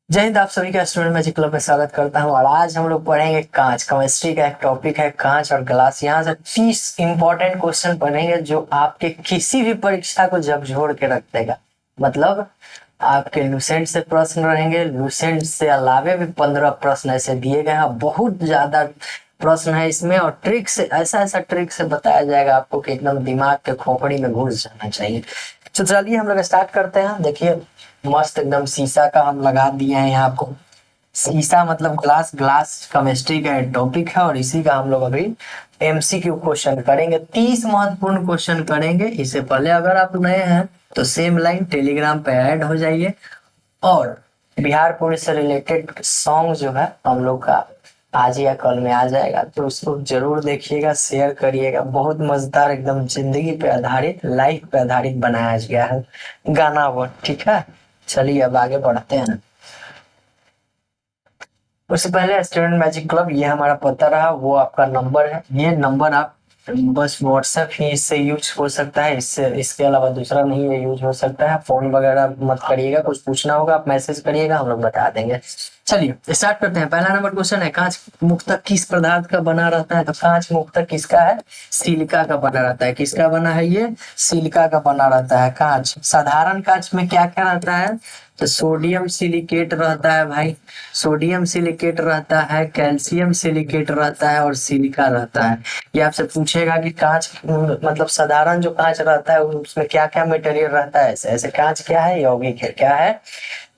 जय हिंद। आप सभी का स्टूडेंट मैजिक क्लब में स्वागत करता हूं और आज हम लोग पढ़ेंगे कांच। केमिस्ट्री का एक टॉपिक है कांच और ग्लास। यहाँ से 30 इंपॉर्टेंट क्वेश्चन पढ़ेंगे जो आपके किसी भी परीक्षा को झकझोर के रख देगा। मतलब आपके लूसेंट से प्रश्न रहेंगे, लूसेंट से अलावे भी 15 प्रश्न ऐसे दिए गए हैं। बहुत ज्यादा प्रश्न है इसमें और ट्रिक से ऐसा ऐसा ट्रिक से बताया जाएगा आपको कि एकदम दिमाग के खोपड़ी में घुस जाना चाहिए। तो चलिए हम लोग स्टार्ट करते हैं। देखिए मस्त एकदम शीशा का हम लगा दिए हैं यहाँ आपको। शीशा मतलब ग्लास। ग्लास केमिस्ट्री का टॉपिक है और इसी का हम लोग अभी एमसीक्यू क्वेश्चन करेंगे। 30 महत्वपूर्ण क्वेश्चन करेंगे। इससे पहले अगर आप नए हैं तो सेम लाइन टेलीग्राम पे ऐड हो जाइए और बिहार पुलिस से रिलेटेड सॉन्ग जो है हम लोग का आज या कल में आ जाएगा, तो उसको जरूर देखिएगा, शेयर करिएगा। बहुत मजेदार, एकदम जिंदगी पे आधारित, लाइफ पे आधारित बनाया गया है गाना वो। ठीक है, चलिए अब आगे बढ़ते हैं। उससे पहले स्टूडेंट मैजिक क्लब ये हमारा पता रहा, वो आपका नंबर है। ये नंबर आप बस व्हाट्सएप ही इससे यूज हो सकता है, इससे इसके अलावा दूसरा नहीं है यूज हो सकता है। फोन वगैरह मत करिएगा, कुछ पूछना होगा आप मैसेज करिएगा, हम लोग बता देंगे। चलिए स्टार्ट करते हैं। पहला नंबर क्वेश्चन है, कांच मुख्यतः किस पदार्थ का बना रहता है? तो कांच मुख्यतः किसका है? सिलिका का बना रहता है। किसका बना है? ये सिलिका का बना रहता है कांच। साधारण कांच में क्या क्या रहता है? तो सोडियम सिलिकेट रहता है भाई, सोडियम सिलिकेट रहता है, कैल्शियम सिलिकेट रहता है और सिलिका रहता है। ये आपसे पूछेगा कि कांच मतलब साधारण जो कांच रहता है उसमें क्या क्या मटेरियल रहता है। ऐसे ऐसे कांच क्या है? यौगिक है। क्या है?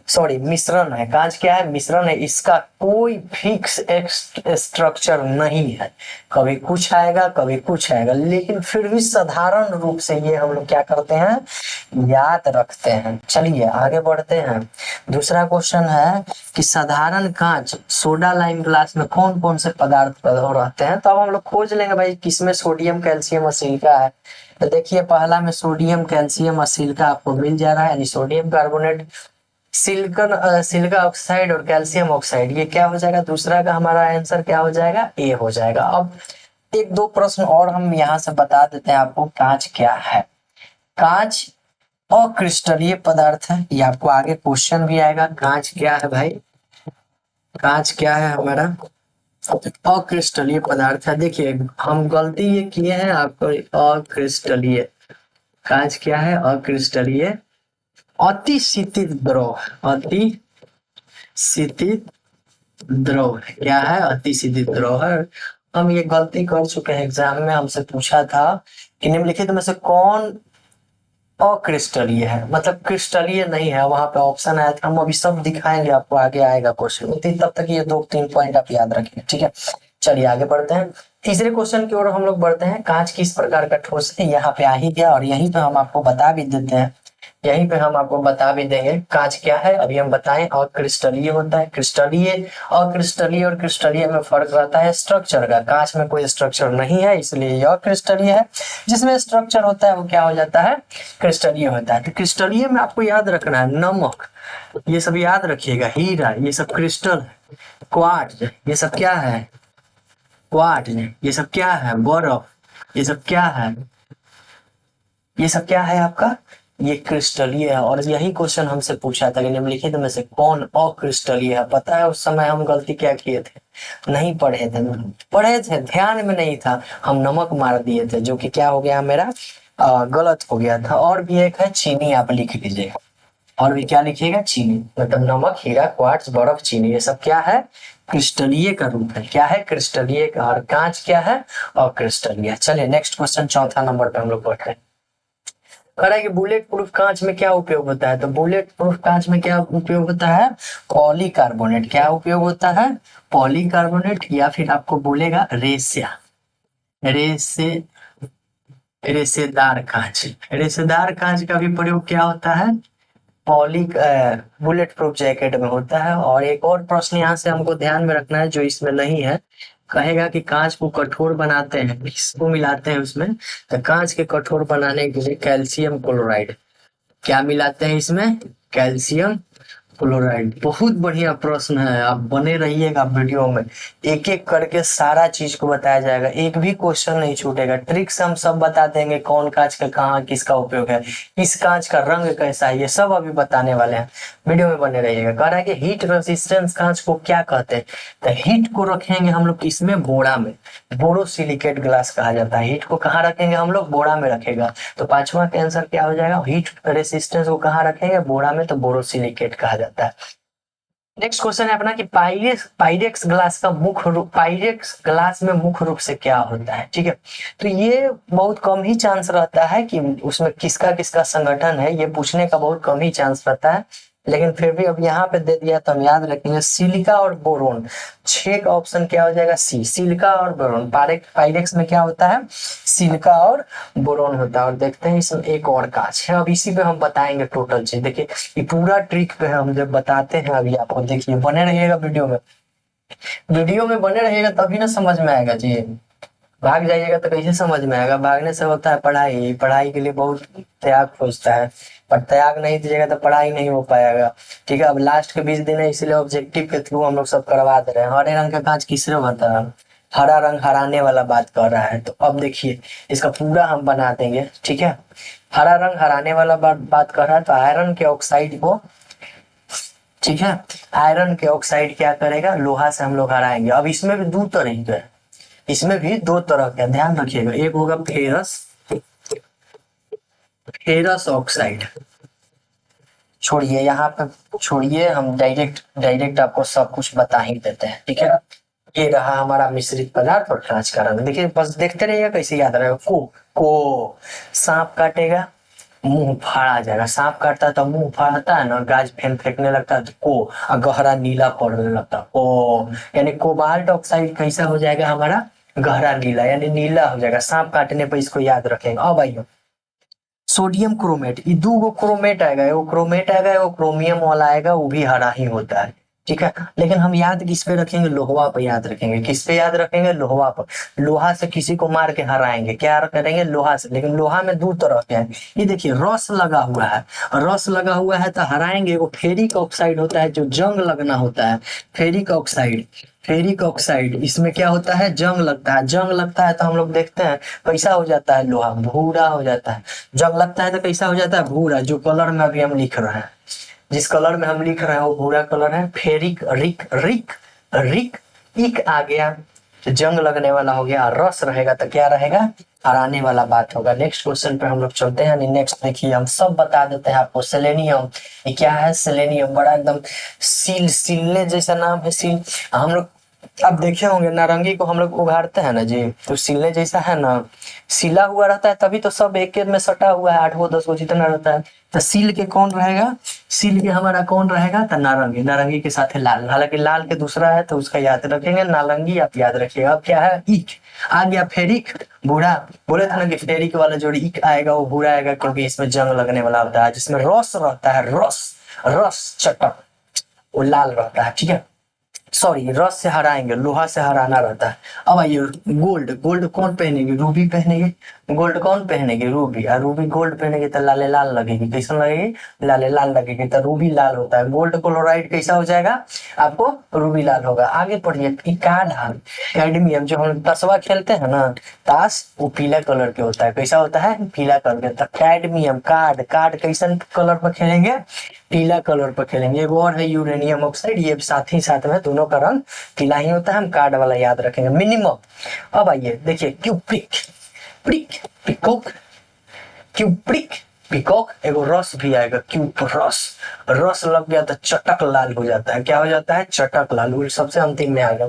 सॉरी, मिश्रण है। कांच क्या है? मिश्रण है। इसका कोई फिक्स स्ट्रक्चर नहीं है, कभी कुछ आएगा कभी कुछ आएगा, लेकिन फिर भी साधारण रूप से ये हम लोग क्या करते हैं, याद रखते हैं। चलिए आगे बढ़ते हैं। दूसरा क्वेश्चन है कि साधारण कांच सोडा लाइम ग्लास में कौन कौन से पदार्थ रहते हैं? तो अब हम लोग खोज लेंगे भाई किसमें सोडियम कैल्शियम और सिलिका है। तो देखिए पहला में सोडियम कैल्शियम और सिलिका आपको मिल जा रहा है, यानी sodium carbonate, silicon silica oxide और कैल्शियम ऑक्साइड। ये क्या हो जाएगा? दूसरा का हमारा आंसर क्या हो जाएगा? ए हो जाएगा। अब एक दो प्रश्न और हम यहाँ से बता देते हैं आपको। कांच क्या है? कांच अक्रिस्टलीय पदार्थ है, ये आपको आगे क्वेश्चन भी आएगा। कांच क्या है भाई? कांच क्या है हमारा? अक्रिस्टलीय पदार्थ है। देखिए हम गलती ये किए हैं आपको। अक्रिस्टलीय कांच क्या है? अक्रिस्टलीय अति शीतित द्रव। अति शीतित द्रव है। क्या है? अति शीतित द्रव है। हम ये गलती कर चुके हैं, एग्जाम में हमसे पूछा था कि निम्नलिखित में से कौन अक्रिस्टलीय है, मतलब क्रिस्टलीय नहीं है। वहां पे ऑप्शन आया था, हम अभी सब दिखाएंगे आपको, आगे आएगा क्वेश्चन। तब तक ये 2-3 पॉइंट आप याद रखिए, ठीक है। चलिए आगे बढ़ते हैं। तीसरे क्वेश्चन की ओर हम लोग बढ़ते हैं। कांच किस प्रकार का ठोस है? यहाँ पे आ ही गया और यहीं पे हम आपको बता भी देते हैं, यहीं पे हम आपको बता भी देंगे कांच क्या है। अभी हम बताएं। और क्रिस्टलीय होता है, क्रिस्टलीय और क्रिस्टलीय और क्रिस्टलीय में फर्क रहता है स्ट्रक्चर का। कांच में कोई स्ट्रक्चर नहीं है, इसलिए यह क्रिस्टलीय है। जिसमें स्ट्रक्चर होता है वो क्या हो जाता है? क्रिस्टलीय होता है। तो क्रिस्टलीय में आपको याद रखना है नमक, ये सब याद रखिएगा। हीरा, ये सब क्रिस्टल है। क्वार्ट्ज, ये सब क्या है? क्वार्ट्ज, ये सब क्या है? बर्फ, ये सब क्या है? ये सब क्या है आपका? ये क्रिस्टलीय है। और यही क्वेश्चन हमसे पूछा था कि निम्नलिखित में से कौन अक्रिस्टलीय है। पता है उस समय हम गलती क्या किए थे? नहीं पढ़े थे, पढ़े थे, ध्यान में नहीं था, हम नमक मार दिए थे, जो कि क्या हो गया मेरा, गलत हो गया था। और भी एक है चीनी, आप लिख लीजिएगा। और भी क्या लिखिएगा? चीनी। मतलब नमक, हीरा, क्वार्ट्ज, बर्फ, चीनी, ये सब क्या है? क्रिस्टलीय का रूप है। क्या है? क्रिस्टलीय का। और कांच क्या है? अक्रिस्टलीय। चलिए नेक्स्ट क्वेश्चन, चौथा नंबर पे हम लोग बढ़ते हैं। कह रहा है कि बुलेट प्रूफ कांच में क्या उपयोग होता है? तो बुलेट प्रूफ कांच में क्या उपयोग होता है? पॉलीकार्बोनेट। क्या उपयोग होता है? पॉलीकार्बोनेट। या फिर आपको बोलेगा रेस्या, रेसे रेसेदार कांच। रेसेदार कांच का भी प्रयोग क्या होता है? पॉली बुलेट प्रूफ जैकेट में होता है। और एक और प्रश्न यहाँ से हमको ध्यान में रखना है जो इसमें नहीं है। कहेगा कि कांच को कठोर बनाते हैं, किसको मिलाते हैं उसमें? तो कांच के कठोर बनाने के लिए कैल्शियम क्लोराइड। क्या मिलाते हैं इसमें? कैल्शियम क्लोराइड, बहुत बढ़िया प्रश्न है, आप बने रहिएगा वीडियो में, एक एक करके सारा चीज को बताया जाएगा, एक भी क्वेश्चन नहीं छूटेगा, ट्रिक्स हम सब बता देंगे, कौन कांच का कहाँ किसका उपयोग है, किस कांच का रंग कैसा है, ये सब अभी बताने वाले हैं, वीडियो में बने रहिएगा। कह रहा है कि हीट रेजिस्टेंस कांच को क्या कहते हैं, तो हीट को रखेंगे हम लोग किसमें, बोरा में, बोरोसिलिकेट ग्लास कहा जाता है। हीट को कहाँ रखेंगे हम लोग, बोरा में रखेगा, तो पांचवा का आंसर क्या हो जाएगा, हीट रेसिस्टेंस को कहाँ रखेंगे, बोरा में, तो बोरोसिलिकेट कहा जाता है। नेक्स्ट क्वेश्चन है अपना कि पाइरेक्स ग्लास का मुख्य रूप, पाइरेक्स ग्लास में मुख्य रूप से क्या होता है, ठीक है। तो ये बहुत कम ही चांस रहता है कि उसमें किसका किसका संगठन है, ये पूछने का बहुत कम ही चांस रहता है, लेकिन फिर भी अब यहाँ पे दे दिया तो हम याद रखेंगे, सिलिका और बोरोन। 6 का ऑप्शन क्या हो जाएगा, सी, सिलिका और बोरोन। पाइरेक्स में क्या होता है, सिलिका और बोरोन होता है। और देखते हैं इसमें एक और कांच है, अब इसी पे हम बताएंगे टोटल चीज। देखिए ये पूरा ट्रिक पे हम जब बताते हैं, अभी आपको देखिए, बने रहिएगा वीडियो में, वीडियो में बने रहिएगा तभी ना समझ में आएगा जी, भाग जाइएगा तो कैसे समझ में आएगा। भागने से होता है पढ़ाई, पढ़ाई के लिए बहुत त्याग खोजता है, पर त्याग नहीं दीजिएगा तो पढ़ाई नहीं हो पाएगा, ठीक है। अब लास्ट के 20 दिन है, इसलिए ऑब्जेक्टिव के थ्रू हम लोग सब करवा दे रहे हैं। हरे रंग का कांच किसने होता है, हरा रंग हराने वाला बात कर रहा है, तो अब देखिए इसका पूरा हम बना देंगे, ठीक है। हरा रंग हराने वाला बात कर रहा है, तो आयरन के ऑक्साइड को, ठीक है, आयरन के ऑक्साइड क्या करेगा, लोहा से हम लोग हराएंगे। अब इसमें भी दो तरह के, इसमें भी दो तरह का ध्यान रखिएगा, एक होगा फेरस, फेरस ऑक्साइड, छोड़िए यहाँ पे, छोड़िए, हम डायरेक्ट डायरेक्ट आपको सब कुछ बता ही देते हैं, ठीक है। ये रहा हमारा मिश्रित पदार्थ और कांच का रंग, देखिए बस देखते रहिएगा कैसे याद रहेगा। को सांप काटेगा मुंह फाड़ा जाएगा, सांप काटता है तो मुंह फाड़ता है ना, गाज फेंकने लगता है तो को, और गहरा नीला पड़ने लगता है ओ, यानी कोबाल्ट ऑक्साइड कैसा हो जाएगा हमारा, गहरा नीला, यानी नीला हो जाएगा, सांप काटने पर इसको याद रखेंगे। अब आइए सोडियम क्रोमेट, ये दो गो क्रोमेट आएगा, एगो क्रोमेट आएगा, एगो क्रोमियम वाला आएगा, वो भी हरा ही होता है, ठीक है। लेकिन हम याद किस पे रखेंगे, लोहा पे याद रखेंगे, किस पे याद रखेंगे, लोहा पर। लोहा से किसी को मार के हराएंगे, क्या करेंगे, लोहा से। लेकिन लोहा में दो तरह के हैं, ये देखिए रस लगा हुआ है, रस लगा हुआ है तो हराएंगे। एगो फेरिक ऑक्साइड होता है जो जंग लगना होता है, फेरिक ऑक्साइड, फेरिक ऑक्साइड, इसमें क्या होता है, जंग लगता है, जंग लगता है तो हम लोग देखते हैं कैसा हो जाता है, लोहा भूरा हो जाता है, जंग लगता है तो कैसा हो जाता है, भूरा, जो कलर में अभी हम लिख रहे हैं, जिस कलर में हम लिख रहे हैं वो भूरा कलर है। फेरिक, रिक रिक रिक, इक आ गया तो जंग लगने वाला हो गया, रस रहेगा तो क्या रहेगा, हराने वाला बात होगा। नेक्स्ट क्वेश्चन पे हम लोग चलते हैं। नेक्स्ट देखिए हम सब बता देते हैं आपको, सेलेनियम, ये क्या है, सेलेनियम, बड़ा एकदम सील, सीलने जैसा नाम है, सील। हम लोग अब देखे होंगे नारंगी को हम लोग उगाड़ते हैं ना जी, तो सिलने जैसा है ना, सिला हुआ रहता है, तभी तो सब एक में सटा हुआ है, 8 गो 10 गो जितना रहता है। तो सील के कौन रहेगा, सील के हमारा कौन रहेगा, तो नारंगी, नारंगी के साथ है लाल, हालांकि लाल के दूसरा है तो उसका याद रखेंगे, नारंगी आप याद रखिएगा। अब क्या है, ईख आ गया, फेरिक भूरा, बोले थे ना कि फेरिक वाला जो ईख आएगा वो भूरा आएगा, क्योंकि इसमें जंग लगने वाला होता है, जिसमें रस रहता है, रस, रस चटक, वो लाल रहता है, ठीक है। सॉरी, रस से हराएंगे, लोहा से हराना रहता है। अब आइए गोल्ड, गोल्ड कौन पहनेगी, रूबी पहनेगी, गोल्ड कौन पहनेगी, रूबी, और रूबी गोल्ड पहनेगी तो लाले लाल लगेगी, कैसा लगेगी, लाले लाल लगेगी, तो रूबी लाल होता है। गोल्ड क्लोराइड कैसा हो जाएगा आपको, रूबी लाल होगा। आगे पढ़िए, कार्ड, कैडमियम, जो हम तसवा खेलते हैं ना, ताश, वो पीला कलर के होता है, कैसा होता है, पीला कलर के। तो कैडमियम, कार्ड, कार्ड कैसा कलर पर खेलेंगे, पीला कलर पर खेलेंगे। एक और है यूरेनियम ऑक्साइड, ये साथ ही साथ में दोनों का रंग पीला ही होता है, हम कार्ड वाला याद रखेंगे, मिनिमम। अब आइए देखिए, cupric, prick, peacock, cupric, peacock, एगो रस भी आएगा, क्यूप रस, रस लग गया तो चटक लाल हो जाता है, क्या हो जाता है, चटक लाल, वो सबसे अंतिम में आएगा।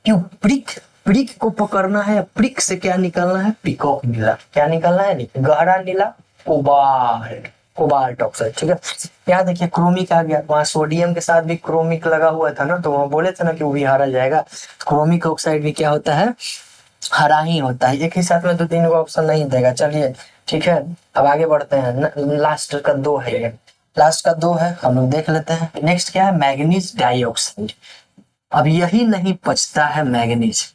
क्यूप्रिक, प्रिक को पकड़ना है, प्रिक से क्या निकलना है, पिकॉक नीला, क्या निकलना है, गहरा नीला, कोबाल्ट, कोबाल्ट ऑक्साइड, ठीक है। यहाँ देखिए क्रोमिक आ गया, वहां सोडियम के साथ भी क्रोमिक लगा हुआ था ना, तो वहां बोले थे ना कि वो भी हरा जाएगा। क्रोमिक ऑक्साइड भी क्या होता है, हरा ही होता है। एक ही साथ में 2-3 को ऑप्शन नहीं देगा, चलिए ठीक है। अब आगे बढ़ते हैं, लास्ट का 2 है, ये लास्ट का 2 है, हम लोग देख लेते हैं। नेक्स्ट क्या है, मैग्नीज डाइऑक्साइड। अब यही नहीं पचता है मैग्नीज,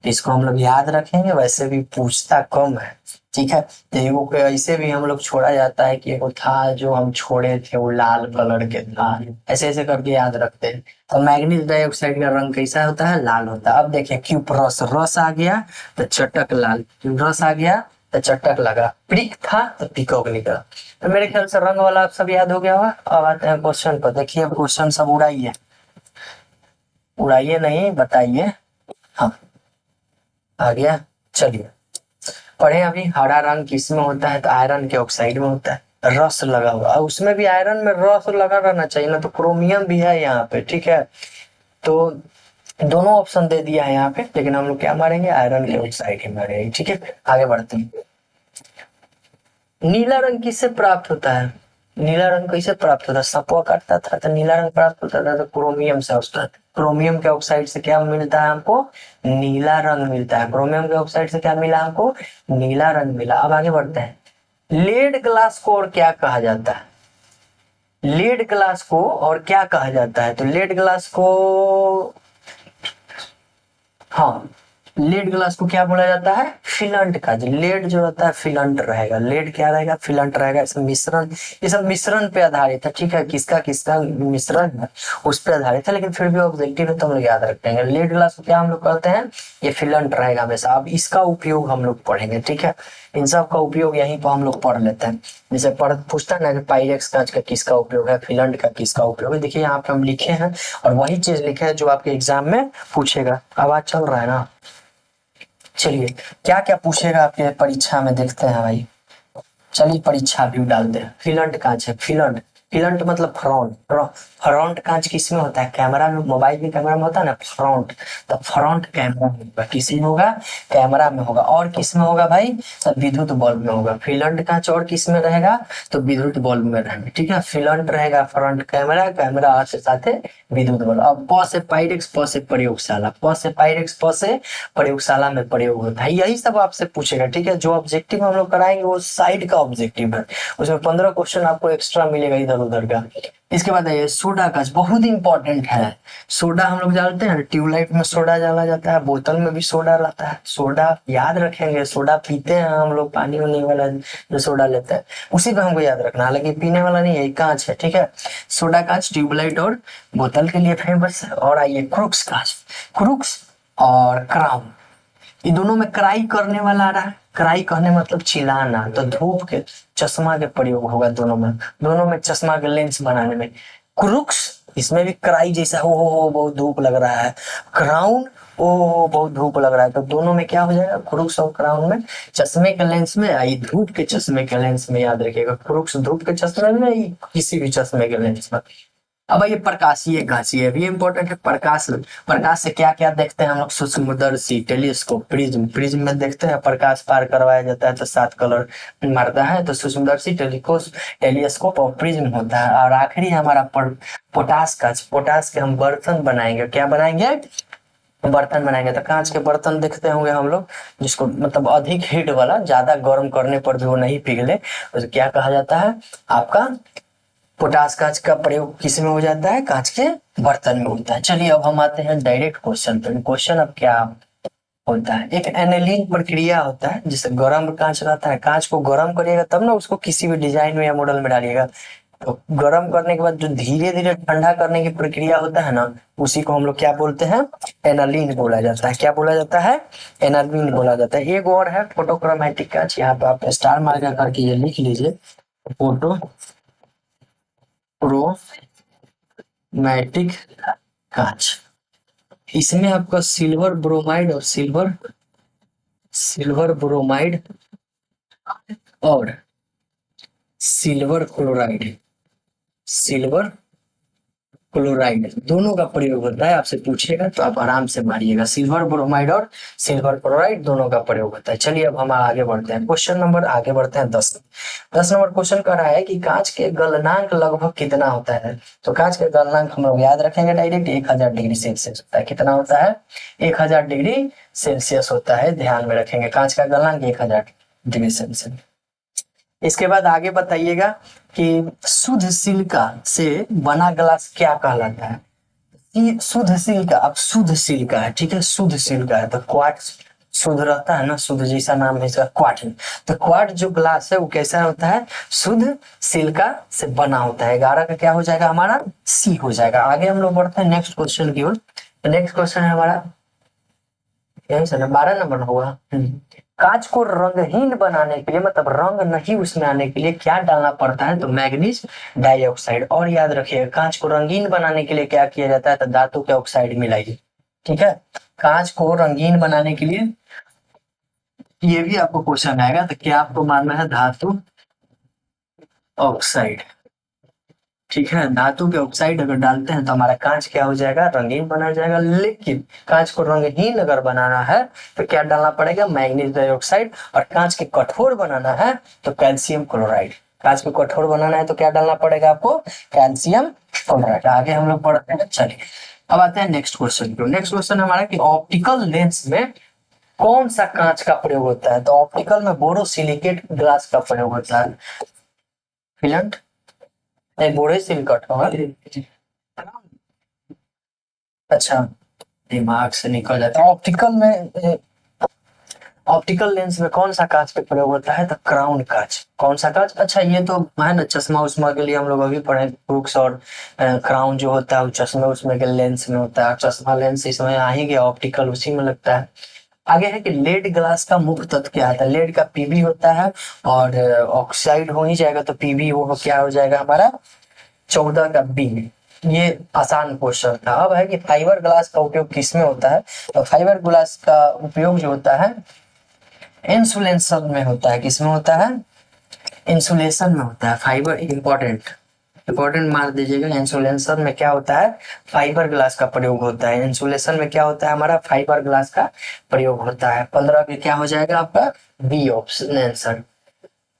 इसको हम लोग याद रखेंगे, वैसे भी पूछता कम है, ठीक है। तो एगो को ऐसे भी हम लोग छोड़ा जाता है कि एगो था जो हम छोड़े थे वो लाल कलर के था, ऐसे ऐसे करके याद रखते हैं। तो मैग्नीज डाइऑक्साइड का रंग कैसा होता है, लाल होता है। अब देखिए क्यूप रस, रस आ गया तो चटक लाल, रस आ गया तो चटक लगा, प्रिक था तो पिकॉक निकला। तो मेरे ख्याल से रंग वाला आप सब याद हो गया होगा। अब आते हैं क्वेश्चन पर, देखिए अब क्वेश्चन सब उड़ाइए, उड़ाइए नहीं बताइए। हाँ आ गया। चलिए पढ़े अभी, हरा रंग किसमें होता है, तो आयरन के ऑक्साइड में होता है, रस लगा हुआ, और उसमें भी आयरन में रस लगा रहना चाहिए ना, तो क्रोमियम भी है यहाँ पे, ठीक है। तो दोनों ऑप्शन दे दिया है यहाँ पे, लेकिन हम लोग क्या मारेंगे, आयरन के ऑक्साइड ही मारेंगे, ठीक है। आगे बढ़ते हैं। नीला रंग किससे प्राप्त होता है, नीला रंग कैसे प्राप्त होता है, सपवा काटता था तो नीला रंग प्राप्त होता था, तो क्रोमियम से होता है। क्रोमियम के ऑक्साइड से क्या मिलता है हमको, नीला रंग मिलता है। क्रोमियम के ऑक्साइड से क्या मिला हमको, नीला रंग मिला। अब आगे बढ़ते हैं। लेड ग्लास को और क्या कहा जाता है, लेड ग्लास को और क्या कहा जाता है, तो लेड ग्लास को, हाँ लेड ग्लास को क्या बोला जाता है, फिलंट का। जो लेड जो रहता है फिलंट रहेगा, लेड क्या रहेगा, फिलंट रहेगा। इसमें मिश्रण, ये सब मिश्रण पे आधारित है, ठीक है, किसका किसका मिश्रण है उस पे आधारित है, लेकिन फिर भी ऑब्जेक्टिव है तो हम लोग याद रखेंगे। लेड ग्लास को क्या हम लोग कहते हैं, ये फिलंट रहेगा हमेशा। अब इसका उपयोग हम लोग पढ़ेंगे, ठीक है। इन सब का उपयोग यहीं पर हम लोग पढ़ लेते हैं। जैसे पढ़ पूछता है ना कि पाइरेक्स कांच का किसका उपयोग है, फिलंट का किसका उपयोग है, देखिए यहाँ पे हम लिखे हैं और वही चीज लिखे हैं जो आपके एग्जाम में पूछेगा। आवाज चल रहा है ना। चलिए क्या क्या पूछेगा आपके परीक्षा में देखते हैं भाई। चलिए परीक्षा व्यू डालते हैं। फिलंट कांच है, फिलंट, फिलंट मतलब फ्रंट, फ्रंट कांच किसमें होता है, कैमरा में, मोबाइल के कैमरा में होता है ना फ्रंट, तो फ्रंट कैमरा में होगा, किसमें होगा, कैमरा में होगा। और किसमें होगा भाई, तो विद्युत बल्ब में होगा। फिलंट कांच और किसमें रहेगा, तो विद्युत बल्ब में रहेगा, ठीक है। फिलंट रहेगा फ्रंट कैमरा, कैमरा से साथ विद्युत बल्ब। अब प से पाइरेक्स, प से प्रयोगशाला, प से पाइरेक्स, प से प्रयोगशाला में प्रयोग होता है, यही सब आपसे पूछेगा, ठीक है। जो ऑब्जेक्टिव हम लोग कराएंगे वो साइड का ऑब्जेक्टिव है, उसमें 15 क्वेश्चन आपको एक्स्ट्रा मिलेगा इधर उधर का। इसके बाद ये सोडा का बहुत इंपॉर्टेंट है। सोडा हम लोग जानते हैं, ट्यूबलाइट में सोडा डाला जाता है, बोतल में भी सोडा रहता है। सोडा याद रखेंगे, सोडा पीते हैं हम लोग, पानी वानी वाला जो सोडा लेते हैं उसी को हमको याद रखना, हालांकि पीने वाला नहीं है, कांच है, ठीक है। सोडा कांच ट्यूबलाइट और बोतल के लिए फेमस है। और आइए क्रुक्स कांच, क्रुक्स और क्राउन, ये दोनों में क्राई करने वाला आ रहा है। क्राई कहने मतलब चिल्लाना, तो धूप के चश्मा के प्रयोग होगा दोनों में, दोनों में चश्मा के लेंस बनाने में। क्रुक्स इसमें भी क्राई जैसा, ओ बहुत धूप लग रहा है। क्राउन, ओ बहुत धूप लग रहा है, तो दोनों में क्या हो जाएगा, क्रुक्स और क्राउन में चश्मे के लेंस में, आई धूप के चश्मे के लेंस में, याद रखिएगा क्रुक्स धूप के चश्मे में, किसी भी चश्मे के लेंस में। अब ये प्रकाशीय घासीय भी इंपॉर्टेंट है। प्रकाश, प्रकाश से क्या क्या देखते हैं हम लोग, सूक्ष्मदर्शी, टेलीस्कोप, प्रिज्म, प्रिज्म में देखते हैं प्रकाश पार करवाया जाता है तो 7 कलर मारता है, तो सूक्ष्मदर्शी, टेलीस्कोप और प्रिज्म होता है। और आखिरी हमारा पोटास का, पोटास के हम बर्तन बनाएंगे, क्या बनाएंगे, बर्तन बनाएंगे। तो कांच के बर्तन देखते होंगे हम लोग, जिसको मतलब अधिक हीट वाला, ज्यादा गर्म करने पर भी वो नहीं पिघले, तो क्या कहा जाता है आपका, पोटास कांच का प्रयोग किस में हो जाता है, कांच के बर्तन में होता है। चलिए अब हम आते हैं डायरेक्ट क्वेश्चन पे। क्वेश्चन अब क्या होता है, एक एनेलिंग प्रक्रिया होता है, जिससे गर्म कांच रहता है, कांच को गर्म करिएगा तब ना उसको किसी भी डिजाइन में या मॉडल में डालिएगा। तो गर्म करने के बाद जो धीरे धीरे ठंडा करने की प्रक्रिया होता है ना, उसी को हम लोग क्या बोलते हैं, एनालिन बोला जाता है। क्या बोला जाता है, एनालिन बोला जाता है। एक और है फोटोक्रोमैटिक कांच, यहाँ पे आप स्टार मार्कर करके ये लिख लीजिए, फोटो क्रोमैटिक कांच। इसमें आपका सिल्वर ब्रोमाइड और सिल्वर, सिल्वर ब्रोमाइड और सिल्वर क्लोराइड, सिल्वर क्लोराइड दोनों का प्रयोग होता है। आपसे पूछेगा तो आप आराम से मारिएगा, सिल्वर ब्रोमाइड और सिल्वर क्लोराइड दोनों का प्रयोग होता है। चलिए अब हम आगे बढ़ते हैं, क्वेश्चन नंबर आगे बढ़ते हैं 10। 10 नंबर क्वेश्चन कर रहा है कि कांच के गलनांक लगभग कितना होता है। तो कांच के गलनांक हम लोग याद रखेंगे डायरेक्ट, 1000 डिग्री सेल्सियस होता है। कितना होता है, 1000 डिग्री सेल्सियस होता है, ध्यान में रखेंगे कांच का गलनांक 1000 डिग्री सेल्सियस। इसके बाद आगे बताइएगा कि शुद्ध सिलिका से बना ग्लास क्या कहलाता है। शुद्ध सिलिका, अब शुद्ध सिलिका है, ठीक है, शुद्ध सिलिका है तो क्वार्ट्ज शुद्ध रहता है ना, शुद्ध जैसा नाम है इसका क्वार्ट। तो क्वार्ट जो ग्लास है वो कैसा होता है, शुद्ध सिलिका से बना होता है। 11 का क्या हो जाएगा हमारा, सी हो जाएगा। आगे हम लोग बढ़ते हैं नेक्स्ट क्वेश्चन की ओर। नेक्स्ट क्वेश्चन है हमारा यही से ना, 12 नंबर होगा। कांच को रंगहीन बनाने के लिए, मतलब रंग नहीं उसमें आने के लिए क्या डालना पड़ता है, तो मैग्नीज डाइऑक्साइड। और याद रखिएगा कांच को रंगीन बनाने के लिए क्या किया जाता है, तो धातु के ऑक्साइड मिलाइए। ठीक है, कांच को रंगीन बनाने के लिए ये भी आपको क्वेश्चन आएगा, तो क्या आपको मानना है, धातु ऑक्साइड। ठीक है, धातु के ऑक्साइड अगर डालते हैं तो हमारा कांच क्या हो जाएगा, रंगीन बना जाएगा। लेकिन कांच को रंगहीन अगर बनाना है तो क्या डालना पड़ेगा, मैग्नीज डाइऑक्साइड। और कांच के कठोर बनाना है तो कैल्शियम क्लोराइड। कांच को कठोर बनाना है तो क्या डालना पड़ेगा आपको, कैल्शियम क्लोराइड। आगे हम लोग पढ़ते हैं। चलिए अब आते हैं नेक्स्ट क्वेश्चन को। नेक्स्ट क्वेश्चन हमारा कि ऑप्टिकल लेंस में कौन सा कांच का प्रयोग होता है, तो ऑप्टिकल में बोरोसिलिकेट ग्लास का प्रयोग होता है। फिलेंट नहीं, बोरोसिलिकेट होगा। अच्छा, दिमाग से निकल जाता है। ऑप्टिकल में, ऑप्टिकल लेंस में कौन सा कांच का प्रयोग होता है, तो क्राउन कांच। कौन सा कांच, अच्छा ये तो है ना, चश्मा उस्मा के लिए हम लोग अभी पढ़े ब्रुक्स। और क्राउन जो होता है वो चश्मे उसमें के लेंस में होता है। चश्मा लेंस इसमें आ ही गया, ऑप्टिकल उसी में लगता है। आगे है कि लेड ग्लास का मुख्य तत्व क्या है, लेड का पीबी होता है। और ऑक्साइड हो ही जाएगा तो पीबी वो क्या हो जाएगा हमारा, 14 का बी। ये आसान क्वेश्चन था। अब है कि फाइबर ग्लास का उपयोग किसमें होता है, तो फाइबर ग्लास का उपयोग जो होता है इंसुलेशन में होता है। किसमें होता है, इंसुलेशन में होता है। फाइबर इंपॉर्टेंट इंपॉर्टेंट मार दीजिएगा। इंसुलेशन में क्या होता है, फाइबर ग्लास का प्रयोग होता है। इंसुलेशन में क्या होता है हमारा, फाइबर ग्लास का प्रयोग होता है। 15 में क्या हो जाएगा आपका, बी ऑप्शन आंसर।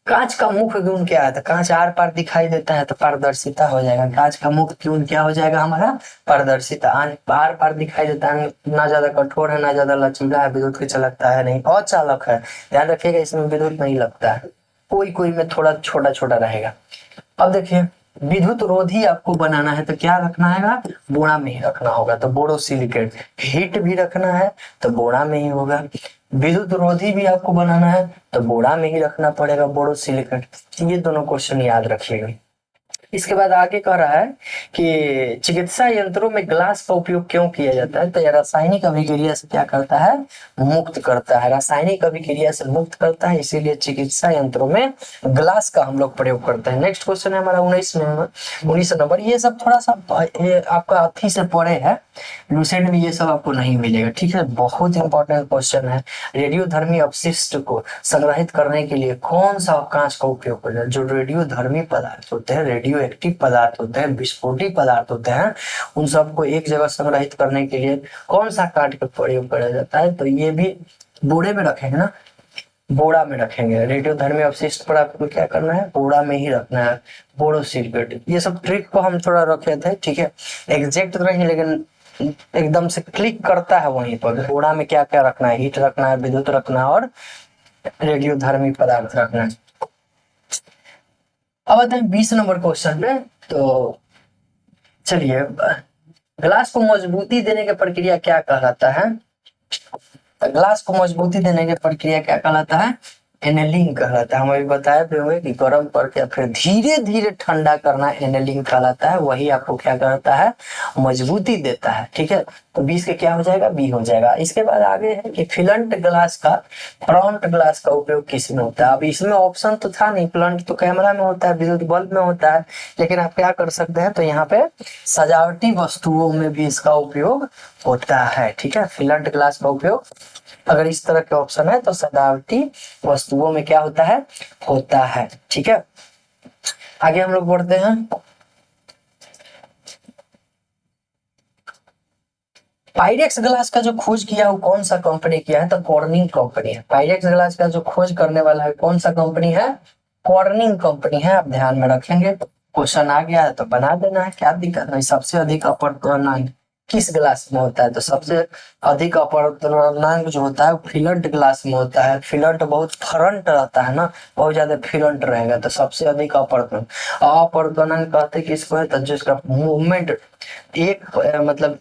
कांच का मुख्य गुण क्या है, तो कांच आर पार दिखाई देता है तो पारदर्शिता हो जाएगा। कांच का मुख्य गुण क्या हो जाएगा हमारा, पारदर्शिता। आर पार दिखाई देता है, ना ज्यादा कठोर है ना ज्यादा लचीला है, विद्युत के चलकता है नहीं, और चालक है। ध्यान रखिएगा इसमें विद्युत नहीं लगता है, कोई कोई में थोड़ा छोटा छोटा रहेगा। अब देखिए विद्युत रोधी आपको बनाना है तो क्या रखना है, बोरा में ही रखना होगा, तो बोरोसिलिकेट। हीट भी रखना है तो बोरा में ही होगा। विद्युत रोधी भी आपको बनाना है तो बोरा में ही रखना पड़ेगा, बोरोसिलिकेट। ये दोनों क्वेश्चन याद रखिएगा। इसके बाद आगे कह रहा है कि चिकित्सा यंत्रों में ग्लास का उपयोग क्यों किया जाता है, तो यह रासायनिक अभिक्रिया से क्या करता है, मुक्त करता है। रासायनिक अभिक्रिया से मुक्त करता है, इसीलिए चिकित्सा यंत्रों में ग्लास का हम लोग प्रयोग करते हैं। नेक्स्ट क्वेश्चन है हमारा 19 नंबर। ये सब थोड़ा सा ये आपका अथी से पड़े है, लूसेंट में ये सब आपको नहीं मिलेगा। ठीक है, बहुत इंपॉर्टेंट क्वेश्चन है। रेडियोधर्मी अपशिष्ट को संग्रहित करने के लिए कौन सा कांच का उपयोग करते हैं, जो रेडियोधर्मी पदार्थ होते हैं, रेडियो एक्टिव पदार्थ होते हैं, विस्फोटी पदार्थ होते हैं, उन सबको एक जगह संग्रहित करने के लिए कौन सा कांच का प्रयोग किया जाता है, तो ये भी बोरे में रखेंगे ना, बोरा में रखेंगे। रेडियोधर्मी अपशिष्ट पर आपको क्या करना है, बोरा में ही रखना है, बोरोसिलिकेट। ये सब ट्रिक को हम थोड़ा रखे थे। ठीक है, एग्जैक्ट तो नहीं लेकिन एकदम से क्लिक करता है वहीं पर। बोरा में क्या क्या रखना है, हीट रखना है, विद्युत रखना है, और रेडियोधर्मी पदार्थ रखना है। अब आते हैं 20 नंबर क्वेश्चन पे। तो चलिए, ग्लास को मजबूती देने की प्रक्रिया क्या कहलाता है, ग्लास को मजबूती देने की प्रक्रिया क्या कहलाता है, एनेलिंग कहलाता है। हम अभी बताए भी हुए कि गर्म करके फिर धीरे धीरे ठंडा करना एनेलिंग कहलाता है। वही आपको क्या करता है, मजबूती देता है। ठीक है, तो 20 के क्या हो जाएगा, बी हो जाएगा। इसके बाद आगे है कि फिलंट ग्लास का, फ्रंट ग्लास का उपयोग किस में होता है। अब इसमें ऑप्शन तो था नहीं, फ्लंट तो कैमरा में होता है, विद्युत बल्ब में होता है, लेकिन आप क्या कर सकते हैं, तो यहाँ पे सजावटी वस्तुओं में भी इसका उपयोग होता है। ठीक है, फिलंट ग्लास का उपयोग अगर इस तरह के ऑप्शन है तो सजावटी वस्तुओं में क्या होता है, होता है। ठीक है, आगे हम लोग बढ़ते हैं। पायरेक्स ग्लास का जो खोज किया वो कौन सा कंपनी किया है, तो कॉर्निंग कंपनी है। पायरेक्स ग्लास का जो खोज करने वाला है कौन सा कंपनी है, कॉर्निंग कंपनी है। आप ध्यान में रखेंगे, क्वेश्चन आ गया है तो बना देना है, क्या दिक्कत है। सबसे अधिक अपर्णा किस ग्लास में होता है? तो सबसे अधिक अपवर्तनांक जो होता है वो फिलंट ग्लास में होता है। फिलंट बहुत फरंट रहता है ना, बहुत ज्यादा फिलंट रहेगा, तो सबसे अधिक अपवर्तन अपवर्तनांक कहते किसको है? तो जिसका मूवमेंट एक मतलब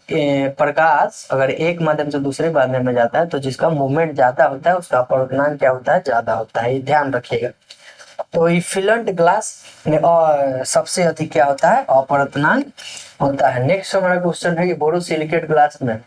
प्रकाश अगर एक माध्यम से दूसरे माध्यम में जाता है तो जिसका मूवमेंट ज्यादा होता है उसका अपवर्तनांक क्या होता है? ज्यादा होता है, ये ध्यान रखिएगा। तो ये फिलंट ग्लास में सबसे अधिक क्या होता है? अपवर्तनांक होता है। नेक्स्ट हमारा क्वेश्चन है कि बोरोसिलिकेट ग्लास में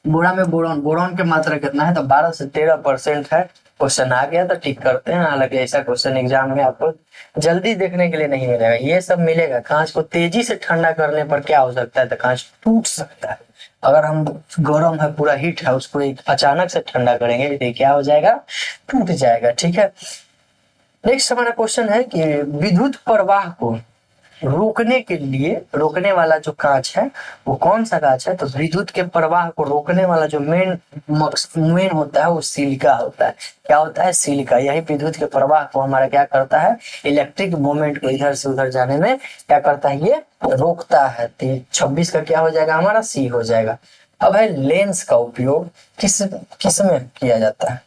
बोरा में बोरॉन बोरॉन की मात्रा कितना है? तो 12 से 13% है। क्वेश्चन आ गया तो ठीक करते हैं। हालांकि ऐसा क्वेश्चन एग्जाम में आपको जल्दी देखने के लिए नहीं मिलेगा, ये सब मिलेगा। कांच को तेजी से ठंडा करने पर क्या हो सकता है? तो कांच टूट सकता है। अगर हम गर्म है, पूरा हीट है, उसको एक अचानक से ठंडा करेंगे तो क्या हो जाएगा? टूट जाएगा। ठीक है। नेक्स्ट हमारा क्वेश्चन है कि विद्युत प्रवाह को रोकने के लिए रोकने वाला जो कांच है वो कौन सा कांच है? तो विद्युत के प्रवाह को रोकने वाला जो मेन होता है वो सिलिका होता है। क्या होता है? सिलिका। यही विद्युत के प्रवाह को हमारा क्या करता है? इलेक्ट्रिक मूवमेंट को इधर से उधर जाने में क्या करता है? ये रोकता है। तो 26 का क्या हो जाएगा? हमारा सी हो जाएगा। अब है लेंस का उपयोग किस किस में किया जाता है?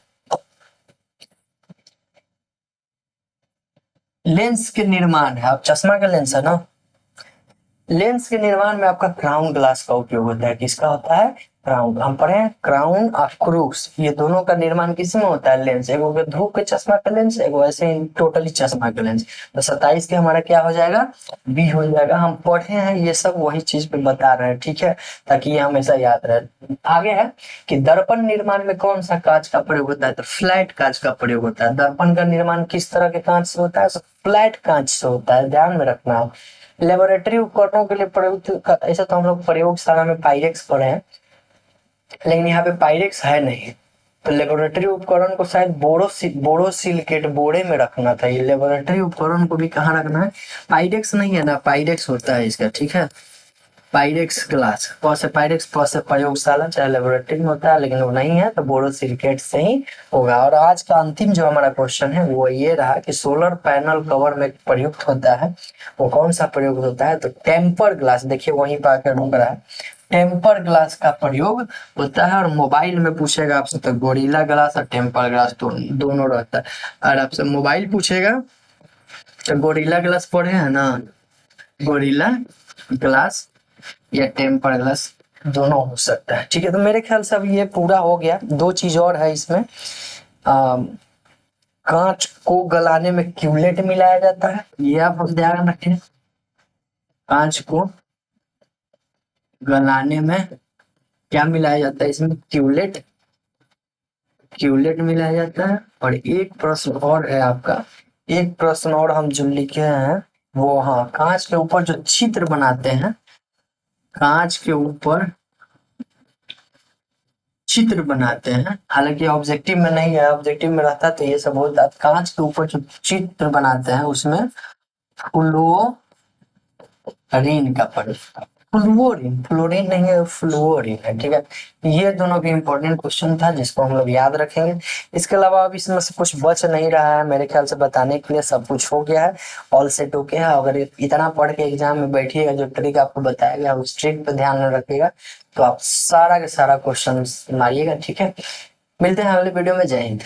लेंस के निर्माण है, आप चश्मा का लेंस है ना, लेंस के निर्माण में आपका क्राउन ग्लास का उपयोग होता है। किसका होता है? क्राउन। हम पढ़े हैं क्राउन और क्रूस, ये दोनों का निर्माण किस में होता है? लेंस। एक हो गया धूप के चश्मा का लेंस, एक वैसे ही टोटली चश्मा का लेंस। तो 27 के हमारा क्या हो जाएगा? बी हो जाएगा। हम पढ़े हैं ये सब, वही चीज पे बता रहे हैं, ठीक है, ताकि ये हमेशा याद रहे। आगे है कि दर्पण निर्माण में कौन सा कांच का प्रयोग होता है? तो फ्लैट कांच का प्रयोग होता है। दर्पण का निर्माण किस तरह के कांच से होता है? तो फ्लैट कांच से होता है, ध्यान में रखना है। लेबोरेटरी उपकरणों के लिए प्रयुक्त ऐसा तो हम लोग प्रयोगशाला में पायरेक्स पढ़े हैं, लेकिन यहाँ पे पायरेक्स है नहीं। तो लेबोरेटरी उपकरण को शायद बोरोसिलिकेट बोरे में रखना था। ये लेबोरेटरी उपकरण को भी कहाँ रखना है? पायरेक्स नहीं है ना, पायरेक्स होता है इसका, ठीक है। पायरेक्स ग्लास, प से पायरेक्स, प से प्रयोगशाला, चाहे लेबोरेटरी में होता है, लेकिन वो नहीं है तो बोरोसिलिकेट से ही होगा। और आज का अंतिम जो हमारा क्वेश्चन है वो ये रहा कि सोलर पैनल कवर में प्रयुक्त होता है, वो कौन सा प्रयोग होता है? तो टेम्पर ग्लास। देखिए वहीं पर आकर रुक रहा है। टेम्पर ग्लास का प्रयोग होता है। और मोबाइल में पूछेगा आपसे तो गोरिल्ला ग्लास और टेम्पर ग्लास तो दोनों रहता है। और आपसे मोबाइल पूछेगा तो गोरिल्ला ग्लास पढ़े हैं ना, गोरिल्ला ग्लास या टेम्पर ग्लास दोनों हो सकता है। ठीक है, तो मेरे ख्याल से अब ये पूरा हो गया। दो चीज और है इसमें, कांच को गलाने में क्यूलेट मिलाया जाता है, ये आप ध्यान रखें। कांच को गलाने में क्या मिलाया जाता है? इसमें क्यूलेट, क्यूलेट मिलाया जाता है। और एक प्रश्न और है आपका, एक प्रश्न और हम जो लिखे हैं वो, हाँ, कांच के ऊपर जो चित्र बनाते हैं, कांच के ऊपर चित्र बनाते हैं, हालांकि ऑब्जेक्टिव में नहीं है, ऑब्जेक्टिव में रहता तो ये सब होता। कांच के ऊपर जो चित्र बनाते हैं उसमें फ्लोरीन का प्रयोग, फ्लोरीन, फ्लोरीन नहीं है, फ्लोरीन है, ठीक है। ये दोनों भी इंपॉर्टेंट क्वेश्चन था जिसको हम लोग याद रखेंगे। इसके अलावा अब इसमें से कुछ बच नहीं रहा है मेरे ख्याल से, बताने के लिए सब कुछ हो गया है, ऑल सेट हो गया है। अगर इतना पढ़ के एग्जाम में बैठिएगा, जो ट्रिक आपको बताया गया उस ट्रिक पे ध्यान में रखिएगा तो आप सारा के सारा क्वेश्चन मारिएगा, ठीक है। मिलते हैं अगले वीडियो में। जय हिंद।